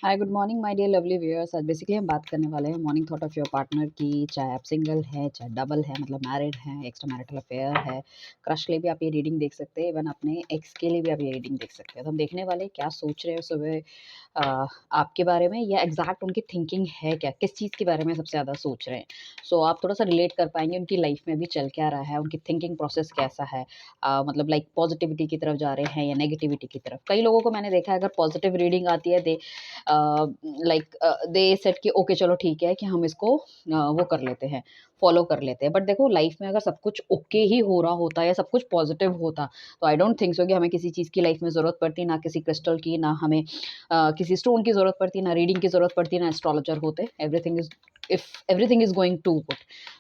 Hi good morning my dear lovely viewers. आज basically हम बात करने वाले हैं morning thought of your partner की। चाहे आप सिंगल है, चाहे डबल है, मतलब मैरिड हैं, एक्स्ट्रा मैरिटल अफेयर है, क्रश के लिए भी आप ये रीडिंग देख सकते हैं, इवन अपने एक्स के लिए भी आप ये रीडिंग देख सकते हैं। तो हम देखने वाले हैं क्या सोच रहे हैं सुबह आपके बारे में, या एग्जैक्ट उनकी थिंकिंग है क्या, किस चीज़ के बारे में सबसे ज़्यादा सोच रहे हैं। सो आप थोड़ा सा रिलेट कर पाएंगे उनकी लाइफ में अभी चल क्या रहा है, उनकी थिंकिंग प्रोसेस कैसा है। मतलब लाइक पॉजिटिविटी की तरफ जा रहे हैं या नेगेटिविटी की तरफ। कई लोगों को मैंने देखा है, अगर पॉजिटिव रीडिंग आती है दे लाइक दे सेड कि ओके चलो ठीक है कि हम इसको वो कर लेते हैं, फॉलो कर लेते हैं। बट देखो लाइफ में अगर सब कुछ ओके ही हो रहा होता या सब कुछ पॉजिटिव होता, तो आई डोंट थिंक सो कि हमें किसी चीज़ की लाइफ में ज़रूरत पड़ती, ना किसी क्रिस्टल की, ना हमें किसी स्टोन की ज़रूरत पड़ती, ना रीडिंग की ज़रूरत पड़ती, ना एस्ट्रोलॉजर होते। Everything is, if everything is going to good,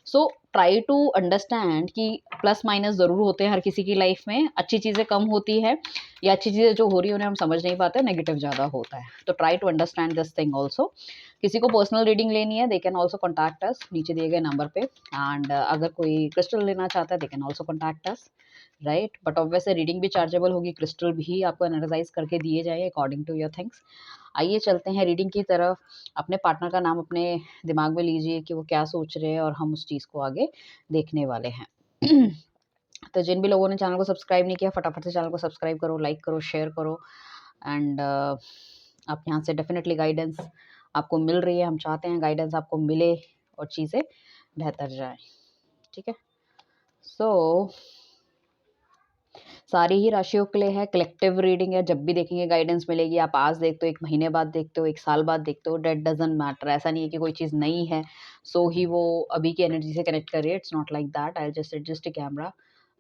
so try to understand कि प्लस माइनस ज़रूर होते हैं हर किसी की लाइफ में। अच्छी चीज़ें कम होती है, या अच्छी चीज़ें जो हो रही है उन्हें हम समझ नहीं पाते, नेगेटिव ज़्यादा होता है। तो try to understand this thing also. किसी को पर्सनल रीडिंग लेनी है, they can also contact us नीचे दिए गए नंबर पे। एंड अगर कोई क्रिस्टल लेना चाहता है, they can also contact us, right. But obviously reading भी चार्जेबल होगी, क्रिस्टल भी आपको एनालाइज करके दिए जाए अकॉर्डिंग टू योर थिंग्स। आइए चलते हैं रीडिंग की तरफ। अपने पार्टनर का नाम अपने दिमाग में लीजिए कि वो क्या सोच रहे हैं, और हम उस चीज़ को आगे देखने वाले हैं। तो जिन भी लोगों ने चैनल को सब्सक्राइब नहीं किया, फटाफट से चैनल को सब्सक्राइब करो, लाइक करो, शेयर करो। एंड आप यहाँ से डेफिनेटली गाइडेंस आपको मिल रही है। हम चाहते हैं गाइडेंस आपको मिले और चीज़ें बेहतर जाए, ठीक है। सो सारी ही राशियों के लिए है, कलेक्टिव रीडिंग है। जब भी देखेंगे गाइडेंस मिलेगी। आप आज देखते हो, 1 महीने बाद देखते हो, 1 साल बाद देखते हो, डेट डजंट मैटर। ऐसा नहीं है कि कोई चीज़ नई है सो ही वो अभी की एनर्जी से कनेक्ट कर रही है। It's not like that. I just adjust a camera.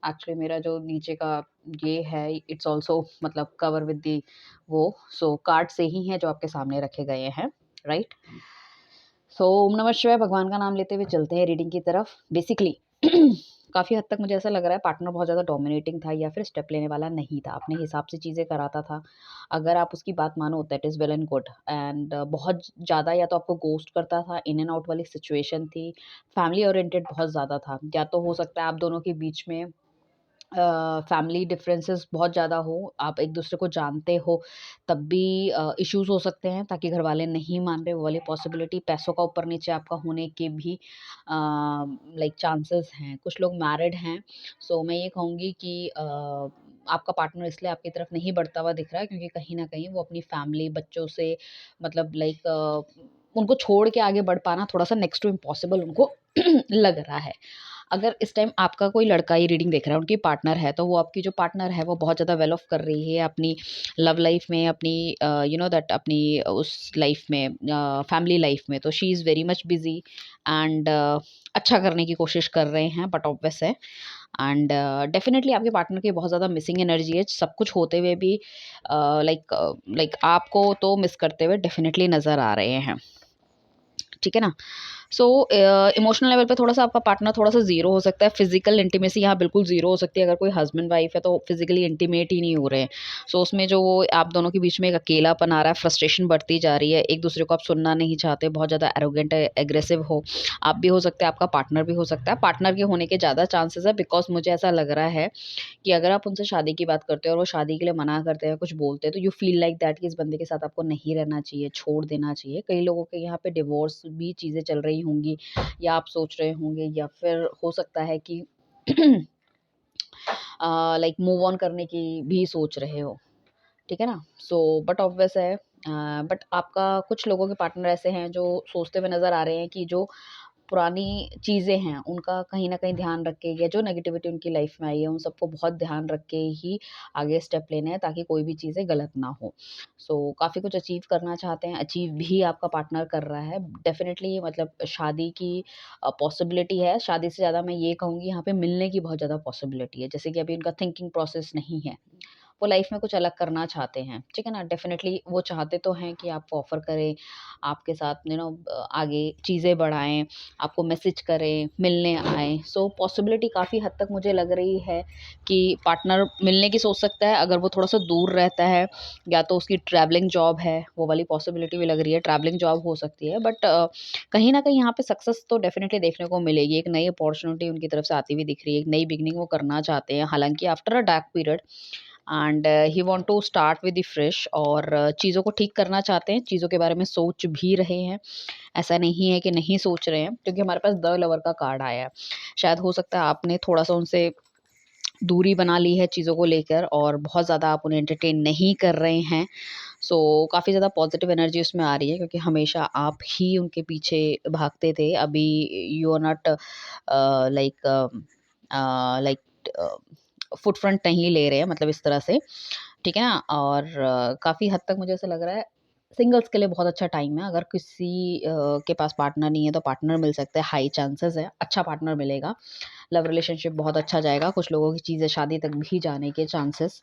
Actually मेरा जो नीचे का ये है, इट्स ऑल्सो मतलब कवर विद दी वो, सो कार्ड से ही है जो आपके सामने रखे गए हैं, राइट। सो ओम नमः शिवाय, भगवान का नाम लेते हुए चलते हैं रीडिंग की तरफ। बेसिकली काफ़ी हद तक मुझे ऐसा लग रहा है पार्टनर बहुत ज़्यादा डोमिनेटिंग था, या फिर स्टेप लेने वाला नहीं था, अपने हिसाब से चीज़ें कराता था। अगर आप उसकी बात मानो, that is well and good. And बहुत ज़्यादा या तो आपको गोस्ट करता था, इन एंड आउट वाली सिचुएशन थी, फैमिली ओरिएंटेड बहुत ज़्यादा था। या तो हो सकता है आप दोनों के बीच में फैमिली डिफरेंसेस बहुत ज़्यादा हो, आप एक दूसरे को जानते हो, तब भी इश्यूज हो सकते हैं, ताकि घर वाले नहीं मान रहे वो वाली पॉसिबिलिटी। पैसों का ऊपर नीचे आपका होने के भी लाइक चांसेस हैं। कुछ लोग मैरिड हैं, सो मैं ये कहूँगी कि आपका पार्टनर इसलिए आपकी तरफ नहीं बढ़ता हुआ दिख रहा है, क्योंकि कहीं ना कहीं वो अपनी फैमिली, बच्चों से, मतलब लाइक उनको छोड़ के आगे बढ़ पाना थोड़ा सा नेक्स्ट टू इम्पॉसिबल उनको लग रहा है। अगर इस टाइम आपका कोई लड़का ही रीडिंग देख रहा है, उनकी पार्टनर है, तो वो आपकी जो पार्टनर है वो बहुत ज़्यादा वेल ऑफ कर रही है अपनी लव लाइफ में, अपनी यू नो दैट अपनी उस लाइफ में, फैमिली लाइफ में। तो she is very much busy and अच्छा करने की कोशिश कर रहे हैं, बट ऑब्वियस है। एंड डेफिनेटली आपके पार्टनर की बहुत ज़्यादा मिसिंग एनर्जी है, सब कुछ होते हुए भी लाइक लाइक आपको तो मिस करते हुए डेफिनेटली नज़र आ रहे हैं, ठीक है ना। सो इमोशनल लेवल पे थोड़ा सा आपका पार्टनर थोड़ा सा जीरो हो सकता है। फिजिकल इंटीमेसी यहाँ बिल्कुल जीरो हो सकती है। अगर कोई हस्बैंड वाइफ है तो फिजिकली इंटीमेट ही नहीं हो रहे हैं। सो उसमें जो वो आप दोनों के बीच में एक अकेलापन आ रहा है, फ्रस्ट्रेशन बढ़ती जा रही है, एक दूसरे को आप सुनना नहीं चाहते, बहुत ज़्यादा एरोगेंट एग्रेसिव हो। आप भी हो सकते हैं, आपका पार्टनर भी हो सकता है। पार्टनर के होने के ज़्यादा चांसेस है, बिकॉज मुझे ऐसा लग रहा है कि अगर आप उनसे शादी की बात करते हो और वो शादी के लिए मना करते हैं, कुछ बोलते हैं, तो यू फील लाइक दैट कि इस बंदे के साथ आपको नहीं रहना चाहिए, छोड़ देना चाहिए। कई लोगों के यहाँ पे डिवोर्स भी चीज़ें चल रही होंगी, या आप सोच रहे होंगे, या फिर हो सकता है कि लाइक मूव ऑन करने की भी सोच रहे हो, ठीक है ना। सो बट ऑब्वियस है, बट आपका कुछ लोगों के पार्टनर ऐसे हैं जो सोचते हुए नज़र आ रहे हैं कि जो पुरानी चीज़ें हैं उनका कहीं न कहीं ध्यान रख के, या जो नेगेटिविटी उनकी लाइफ में आई है उन सबको बहुत ध्यान रख के ही आगे स्टेप लेने हैं, ताकि कोई भी चीज़ें गलत ना हो। सो काफ़ी कुछ अचीव करना चाहते हैं, अचीव भी आपका पार्टनर कर रहा है। डेफ़िनेटली मतलब शादी की पॉसिबिलिटी है। शादी से ज़्यादा मैं ये कहूँगी यहाँ पे मिलने की बहुत ज़्यादा पॉसिबिलिटी है। जैसे कि अभी उनका थिंकिंग प्रोसेस नहीं है, वो लाइफ में कुछ अलग करना चाहते हैं, ठीक है ना। डेफ़िनेटली वो चाहते तो हैं कि आपको ऑफ़र करें, आपके साथ आगे चीज़ें बढ़ाएँ, आपको मैसेज करें, मिलने आएँ। सो पॉसिबिलिटी काफ़ी हद तक मुझे लग रही है कि पार्टनर मिलने की सोच सकता है। अगर वो थोड़ा-सा दूर रहता है, या तो उसकी ट्रैवलिंग जॉब है, वो वाली पॉसिबिलिटी भी लग रही है। ट्रैवलिंग जॉब हो सकती है, बट कहीं न कहीं यहाँ पे सक्सेस तो डेफ़िनेटली देखने को मिलेगी। एक नई अपॉर्च्युनिटी उनकी तरफ से आती हुई दिख रही है, एक नई बिगिनिंग वो करना चाहते हैं। हालाँकि after a dark period and he want to start with the fresh और चीज़ों को ठीक करना चाहते हैं, चीज़ों के बारे में सोच भी रहे हैं। ऐसा नहीं है कि नहीं सोच रहे हैं, क्योंकि हमारे पास द लवर का कार्ड आया है। शायद हो सकता है आपने थोड़ा-सा उनसे दूरी बना ली है चीज़ों को लेकर और बहुत ज़्यादा आप उन्हें एंटरटेन नहीं कर रहे हैं। सो काफ़ी ज़्यादा पॉजिटिव एनर्जी उसमें आ रही है, क्योंकि हमेशा आप ही उनके पीछे भागते थे। अभी you are not like like foot front नहीं ले रहे हैं, मतलब इस तरह से, ठीक है ना? और काफ़ी हद तक मुझे ऐसा लग रहा है सिंगल्स के लिए बहुत अच्छा टाइम है। अगर किसी के पास पार्टनर नहीं है तो पार्टनर मिल सकता है, हाई चांसेस है, अच्छा पार्टनर मिलेगा। लव रिलेशनशिप बहुत अच्छा जाएगा, कुछ लोगों की चीज़ें शादी तक भी जाने के चांसेस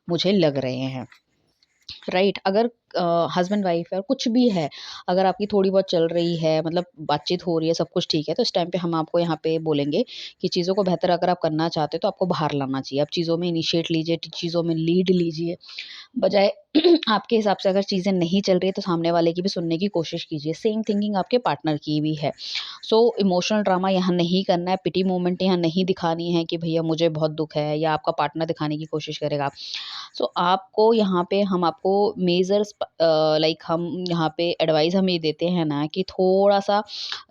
मुझे लग रहे हैं। राइट, अगर हस्बैंड वाइफ है और कुछ भी है, अगर आपकी थोड़ी बहुत चल रही है, मतलब बातचीत हो रही है, सब कुछ ठीक है, तो इस टाइम पे हम आपको यहाँ पे बोलेंगे कि चीज़ों को बेहतर अगर आप करना चाहते हो तो आपको बाहर लाना चाहिए। आप चीज़ों में इनिशिएट लीजिए, चीज़ों में लीड लीजिए, बजाय आपके हिसाब से अगर चीज़ें नहीं चल रही है तो सामने वाले की भी सुनने की कोशिश कीजिए। सेम थिंकिंग आपके पार्टनर की भी है। सो इमोशनल ड्रामा यहाँ नहीं करना है, पिटी मोमेंट यहाँ नहीं दिखानी है कि भैया मुझे बहुत दुःख है, या आपका पार्टनर दिखाने की कोशिश करेगा। सो आपको यहाँ पे हम आपको मेजर्स लाइक हम यहाँ पे एडवाइस हम ये देते हैं ना कि थोड़ा-सा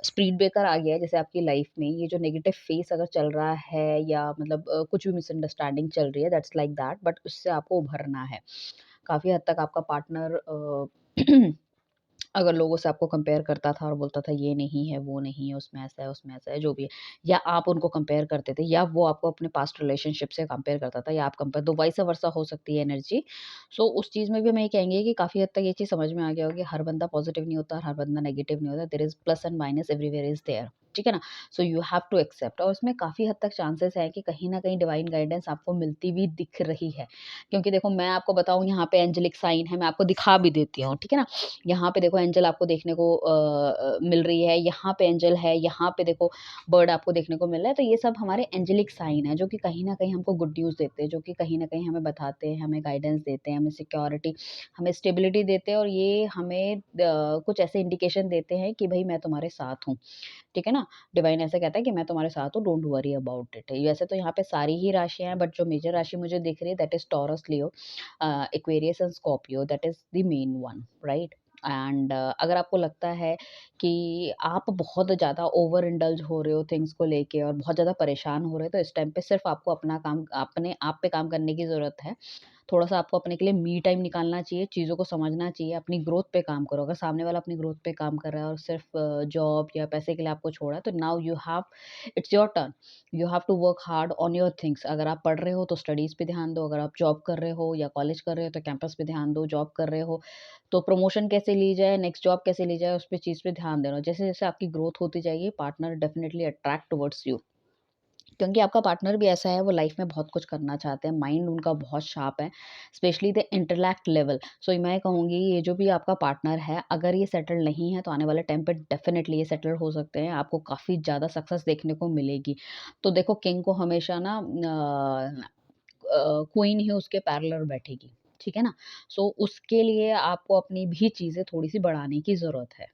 स्पीड ब्रेकर आ गया है जैसे आपकी लाइफ में, ये जो नेगेटिव फेस अगर चल रहा है या मतलब कुछ भी मिसअंडरस्टैंडिंग चल रही है, दैट्स लाइक दैट, बट उससे आपको उभरना है। काफ़ी हद तक आपका पार्टनर अगर लोगों से आपको कंपेयर करता था और बोलता था ये नहीं है, वो नहीं है, उसमें ऐसा है, जो भी है, या आप उनको कंपेयर करते थे, या वो आपको अपने पास्ट रिलेशनशिप से कंपेयर करता था, या आप कंपेयर, तो वाइस वर्सा हो सकती है एनर्जी। सो उस चीज़ में भी मैं ये कहेंगे कि काफ़ी हद तक ये चीज़ समझ में आ गया होगा कि हर बंदा पॉजिटिव नहीं होता, हर बंदा नेगेटिव नहीं होता, there is plus and minus everywhere is there, ठीक है ना? So you have to accept, और उसमें काफ़ी हद तक चांसेस है कि कहीं न कहीं डिवाइन गाइडेंस आपको मिलती भी दिख रही है। क्योंकि देखो, मैं आपको बताऊँ, यहाँ पे एंजेलिक साइन है, मैं आपको दिखा भी देती हूँ, ठीक है ना? यहाँ पे देखो एंजल आपको देखने को मिल रही है, यहाँ पे एंजल है, यहाँ पे देखो बर्ड आपको देखने को मिल रहा है। तो ये सब हमारे एंजेलिक साइन है, जो कि कहीं न कहीं हमको गुड न्यूज़ देते हैं, जो कि कहीं न कहीं हमें बताते हैं, हमें गाइडेंस देते हैं, हमें सिक्योरिटी, हमें स्टेबिलिटी देते हैं, और ये हमें कुछ ऐसे इंडिकेशन देते हैं कि भई मैं तुम्हारे साथ हूँ, ठीक है ना? डिवाइन ऐसे कहता है कि मैं तुम्हारे साथ हूँ, डोंट वरी अबाउट इट। वैसे तो यहाँ पे सारी ही राशियाँ हैं, बट जो मेजर राशि मुझे दिख रही है that is taurus, Leo, Aquarius and Scorpio, that is the main one, right? And अगर आपको लगता है कि आप बहुत ज़्यादा ओवर इंडल्ज हो रहे हो थिंग्स को लेके और बहुत ज़्यादा परेशान हो रहे हो, तो इस टाइम पे सिर्फ आपको अपना काम, अपने आप पे काम करने की ज़रूरत है। थोड़ा-सा आपको अपने के लिए मी टाइम निकालना चाहिए, चीज़ों को समझना चाहिए, अपनी ग्रोथ पे काम करो। अगर सामने वाला अपनी ग्रोथ पे काम कर रहा है और सिर्फ जॉब या पैसे के लिए आपको छोड़ा है, तो now you have, it's your turn. You have to work hard on your things. अगर आप पढ़ रहे हो तो स्टडीज़ पे ध्यान दो, अगर आप जॉब कर रहे हो या कॉलेज कर रहे हो तो कैंपस पे ध्यान दो, जॉब कर रहे हो तो प्रमोशन कैसे ली जाए, नेक्स्ट जॉब कैसे ली जाए, उस पे चीज़ पे ध्यान देना। जैसे-जैसे आपकी ग्रोथ होती जाएगी, partner definitely attract towards you. क्योंकि आपका पार्टनर भी ऐसा है, वो लाइफ में बहुत कुछ करना चाहते हैं, माइंड उनका बहुत शार्प है, स्पेशली द इंटेलेक्ट लेवल। सो मैं कहूँगी ये जो भी आपका पार्टनर है, अगर ये सेटल्ड नहीं है तो आने वाले टाइम पे डेफिनेटली ये सेटल हो सकते हैं, आपको काफ़ी ज़्यादा सक्सेस देखने को मिलेगी। तो देखो, किंग को हमेशा ना क्वीन ही उसके पैरेलल बैठेगी, ठीक है ना? सो उसके लिए आपको अपनी भी चीज़ें थोड़ी-सी बढ़ाने की ज़रूरत है,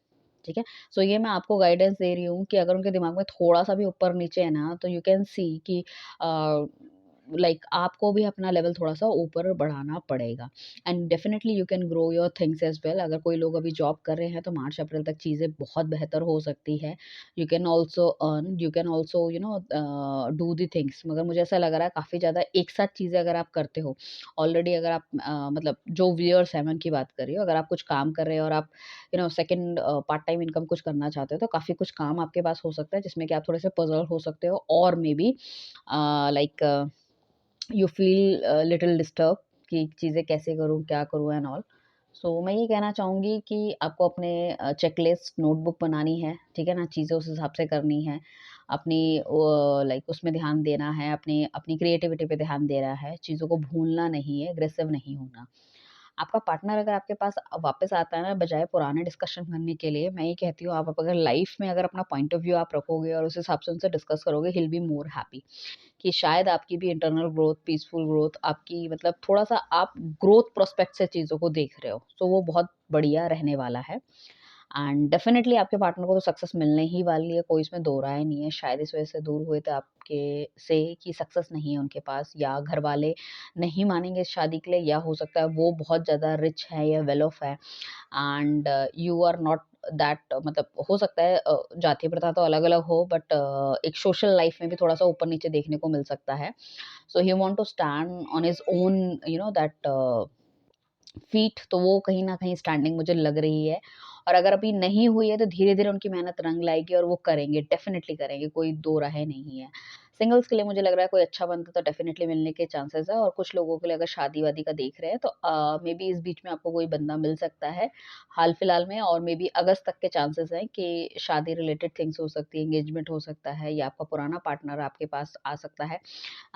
ठीक है? सो ये मैं आपको गाइडेंस दे रही हूँ कि अगर उनके दिमाग में थोड़ा-सा भी ऊपर-नीचे है ना, तो यू कैन सी कि अ, लाइक आपको भी अपना लेवल थोड़ा-सा ऊपर बढ़ाना पड़ेगा, and definitely you can grow your things as well. अगर कोई लोग अभी जॉब कर रहे हैं, तो मार्च-अप्रैल तक चीज़ें बहुत बेहतर हो सकती है। You can also earn, you can also do the things. मगर मुझे ऐसा लग रहा है काफ़ी ज़्यादा एक साथ चीज़ें अगर आप करते हो, ऑलरेडी अगर आप मतलब जो व्यूअर्स हैं, मैं उनकी बात कर रही हूँ, अगर आप कुछ काम कर रहे हो और आप सेकंड पार्ट टाइम इनकम कुछ करना चाहते हो, तो काफ़ी कुछ काम आपके पास हो सकता है जिसमें कि आप थोड़े से पज़ल हो सकते हो, और may be like you feel little disturb कि चीज़ें कैसे करूँ, क्या करूँ एंड ऑल। सो मैं ये कहना चाहूँगी कि आपको अपने चेकलिस्ट नोटबुक बनानी है, ठीक है ना? चीज़ें उस हिसाब से करनी है। अपनी लाइक उसमें ध्यान देना है, अपनी अपनी क्रिएटिविटी पे ध्यान देना है, चीज़ों को भूलना नहीं है, एग्रेसिव नहीं होना। आपका पार्टनर अगर आपके पास वापस आता है ना, बजाय पुराने डिस्कशन करने के लिए, मैं ये कहती हूँ, आप अगर लाइफ में अगर अपना पॉइंट ऑफ व्यू आप रखोगे और उस हिसाब से उनसे डिस्कस करोगे, he will be more happy. कि शायद आपकी भी इंटरनल ग्रोथ, पीसफुल ग्रोथ, आपकी मतलब थोड़ा-सा आप ग्रोथ प्रोस्पेक्ट से चीज़ों को देख रहे हो, तो वो बहुत बढ़िया रहने वाला है। एंड डेफिनेटली आपके पार्टनर को तो सक्सेस मिलने ही वाली है, कोई इसमें दो राय नहीं है। शायद इस वजह से दूर हुए थे आपके से कि सक्सेस नहीं है उनके पास, या घर वाले नहीं मानेंगे इस शादी के लिए, या हो सकता है वो बहुत ज़्यादा रिच है या वेल ऑफ है and you are not that. मतलब हो सकता है जाति प्रथा तो अलग अलग हो, बट एक सोशल लाइफ में भी थोड़ा सा ऊपर नीचे देखने को मिल सकता है। So he want to stand on his own that feet, तो वो कहीं न कहीं स्टैंडिंग मुझे लग रही है। और अगर अभी नहीं हुई है तो धीरे-धीरे उनकी मेहनत रंग लाएगी और वो करेंगे, डेफ़िनिटली करेंगे, कोई दो राहें नहीं है। सिंगल्स के लिए मुझे लग रहा है कोई अच्छा बनता तो डेफ़िनिटली मिलने के चांसेस है, और कुछ लोगों के लिए अगर शादी-वादी का देख रहे हैं तो मेबी इस बीच में आपको कोई बंदा मिल सकता है, हाल-फिलहाल में, और मेबी अगस्त तक के चांसेस हैं कि शादी रिलेटेड थिंग्स हो सकती है, एंगेजमेंट हो सकता है, या आपका पुराना पार्टनर आपके पास आ सकता है।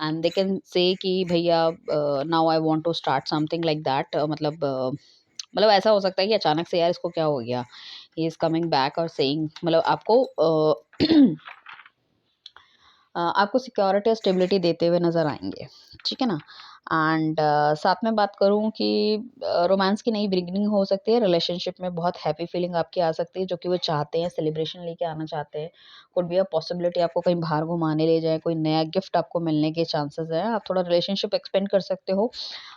एंड दे कैन से कि भैया now I want to start something like that, मतलब ऐसा हो सकता है कि अचानक से यार इसको क्या हो गया, ही इज कमिंग बैक और सेइंग, मतलब आपको आपको सिक्योरिटी और स्टेबिलिटी देते हुए नज़र आएँगे, ठीक है ना? एंड साथ में बात करूँ कि रोमांस की नई बिगिनिंग हो सकती है, रिलेशनशिप में बहुत हैप्पी फीलिंग आपकी आ सकती है, जो कि वो चाहते हैं, सेलिब्रेशन लेके आना चाहते हैं। कुड बी अ पॉसिबिलिटी आपको कहीं बाहर घुमाने ले जाएँ, कोई नया गिफ्ट आपको मिलने के चांसेस हैं, आप थोड़ा रिलेशनशिप एक्सपेंड कर सकते हो।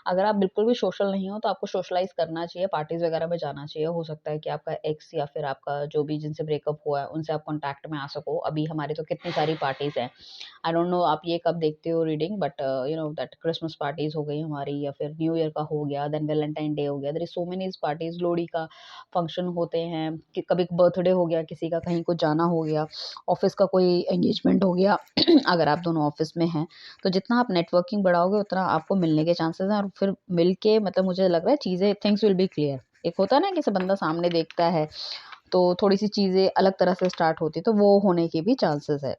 अगर आप बिल्कुल भी सोशल नहीं हो, तो आपको सोशलाइज़ करना चाहिए, पार्टीज़ वगैरह में जाना चाहिए। हो सकता है कि आपका एक्स या फिर आपका जो भी जिनसे ब्रेकअप हुआ है, उनसे आप कॉन्टैक्ट में आ सको। अभी हमारे तो कितनी सारी पार्टीज़ हैं। आई डोंट नो आप ये कब देखते हो reading, but that Christmas parties हो गई हमारी, या फिर न्यू ईयर का हो गया, देन वैलेंटाइन डे हो गया, there is so many parties, Lohri का फंक्शन होते हैं कि कभी बर्थडे हो गया किसी का, कहीं को जाना हो गया, ऑफिस का कोई एंगेजमेंट हो गया अगर आप दोनों ऑफिस में हैं, तो जितना आप नेटवर्किंग बढ़ाओगे उतना आपको मिलने के चांसेस हैं, और फिर मिल के मतलब मुझे लग रहा है चीज़ें, थिंग्स विल बी क्लियर। एक होता है ना कि बंदा सामने देखता है तो थोड़ी सी चीज़ें अलग तरह से स्टार्ट होती है, तो वो होने के भी चांसेस है।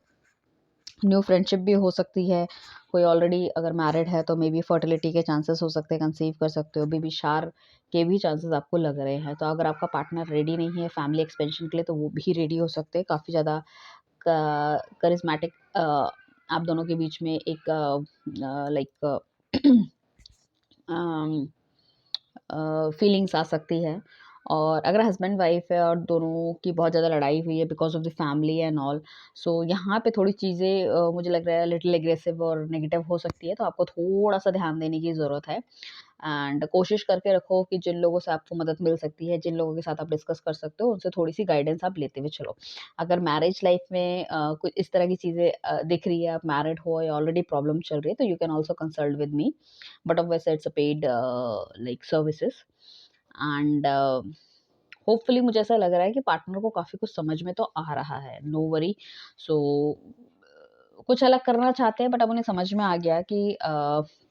न्यू फ्रेंडशिप भी हो सकती है, कोई ऑलरेडी अगर मैरिड है तो मे बी फर्टिलिटी के चांसेस हो सकते हैं, कंसीव कर सकते हो, बेबी शार के भी चांसेस आपको लग रहे हैं। तो अगर आपका पार्टनर रेडी नहीं है फैमिली एक्सपेंशन के लिए, तो वो भी रेडी हो सकते हैं। काफ़ी ज़्यादा करिस्मेटिक आप दोनों के बीच में एक लाइक फीलिंग्स आ सकती है। और अगर हस्बैंड वाइफ है और दोनों की बहुत ज़्यादा लड़ाई हुई है because of the family and all, so यहाँ पे थोड़ी चीज़ें मुझे लग रहा है लिटिल एग्रेसिव और नेगेटिव हो सकती है, तो आपको थोड़ा सा ध्यान देने की ज़रूरत है। एंड कोशिश करके रखो कि जिन लोगों से आपको मदद मिल सकती है, जिन लोगों के साथ आप डिस्कस कर सकते हो, उनसे थोड़ी सी गाइडेंस आप लेते हुए चलो। अगर मैरिज लाइफ में कुछ इस तरह की चीज़ें दिख रही है, आप मैरिड हो या ऑलरेडी प्रॉब्लम चल रही है, तो you can also consult with me, but obviously it's a paid like services. And hopefully मुझे ऐसा लग रहा है कि पार्टनर को काफ़ी कुछ समझ में तो आ रहा है, नो वरी। सो कुछ अलग करना चाहते हैं, बट अब उन्हें समझ में आ गया कि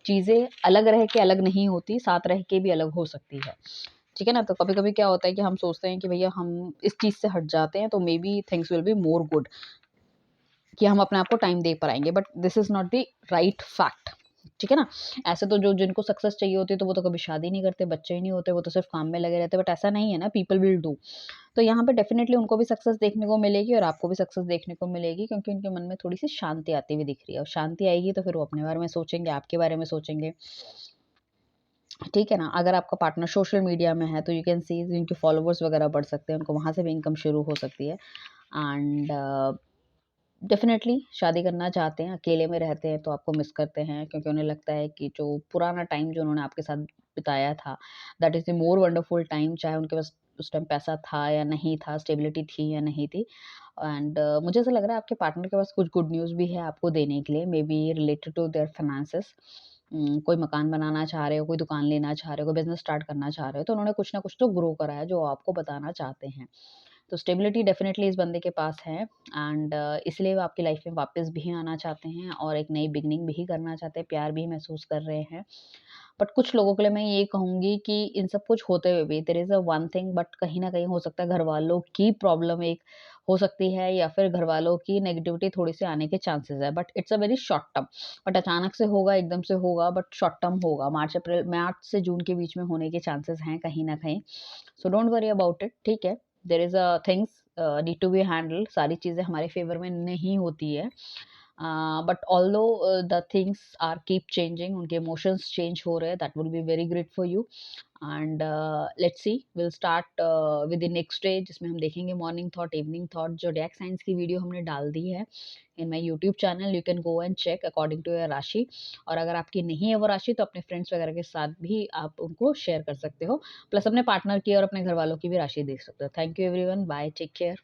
चीज़ें अलग रह के अलग नहीं होती, साथ रह के भी अलग हो सकती है। ठीक है ना? तो कभी-कभी क्या होता है कि हम सोचते हैं कि भैया हम इस चीज़ से हट जाते हैं तो may be things will be more good, कि हम अपने आप को टाइम दे पाएँगे, but this is not the right fact. ठीक है ना? ऐसे तो जो जिनको सक्सेस चाहिए होती है तो वो तो कभी शादी नहीं करते, बच्चे ही नहीं होते, वो तो सिर्फ़ काम में लगे रहते हैं, बट ऐसा नहीं है ना, पीपल विल डू। तो यहाँ पे डेफ़िनेटली उनको भी सक्सेस देखने को मिलेगी और आपको भी सक्सेस देखने को मिलेगी, क्योंकि उनके मन में थोड़ी-सी शांति आती हुई दिख रही है, और शांति आएगी तो फिर वो अपने बारे में सोचेंगे, आपके बारे में सोचेंगे। ठीक है ना? अगर आपका पार्टनर सोशल मीडिया में है तो यू कैन सी उनके फॉलोवर्स वगैरह बढ़ सकते हैं, उनको वहाँ से भी इनकम शुरू हो सकती है। एंड डेफ़िनेटली शादी करना चाहते हैं, अकेले में रहते हैं तो आपको मिस करते हैं, क्योंकि उन्हें लगता है कि जो पुराना टाइम जो उन्होंने आपके साथ बिताया था, that is the more wonderful time, चाहे उनके पास उस टाइम पैसा था या नहीं था, स्टेबिलिटी थी या नहीं थी। एंड मुझे ऐसा लग रहा है आपके पार्टनर के पास कुछ गुड न्यूज़ भी है आपको देने के लिए, maybe related to their finances. कोई मकान बनाना चाह रहे हो, कोई दुकान लेना चाह रहे हो, कोई बिज़नेस स्टार्ट करना चाह रहे हो, तो उन्होंने कुछ ना कुछ तो ग्रो करा है जो आपको बताना चाहते हैं। तो स्टेबिलिटी डेफ़िनेटली इस बंदे के पास है, एंड इसलिए वो आपकी लाइफ़ में वापस भी आना चाहते हैं और एक नई बिगिनिंग भी करना चाहते हैं, प्यार भी महसूस कर रहे हैं। बट कुछ लोगों के लिए मैं ये कहूँगी कि इन सब कुछ होते हुए भी there is a one thing, but कहीं न कहीं हो सकता है घरवालों की प्रॉब्लम एक हो सकती है, या फिर घरवालों की नेगेटिविटी थोड़ी-सी आने के चांसेस है, but it's a very short term. But अचानक से होगा, एकदम से होगा, बट शॉर्ट टर्म होगा। मार्च से जून के बीच में होने के चांसेस हैं कहीं न कहीं। So don't worry about it, ठीक है? There is a things need to be handled, सारी चीज़ें हमारे फ़ेवर में नहीं होती है। But although the things are keep changing, उनके इमोशंस चेंज हो रहे हैं, that will be very great for you. And let's see, will start with the next day, जिसमें हम देखेंगे morning thought, evening thought. Zodiac science की video हमने डाल दी है in my YouTube channel, you can go and check according to your rashi. और अगर आपकी नहीं है वो राशि, तो अपने फ्रेंड्स वगैरह के साथ भी आप उनको शेयर कर सकते हो, प्लस अपने पार्टनर की और अपने घर वालों की भी राशि देख सकते हो। Thank you everyone, bye, take care.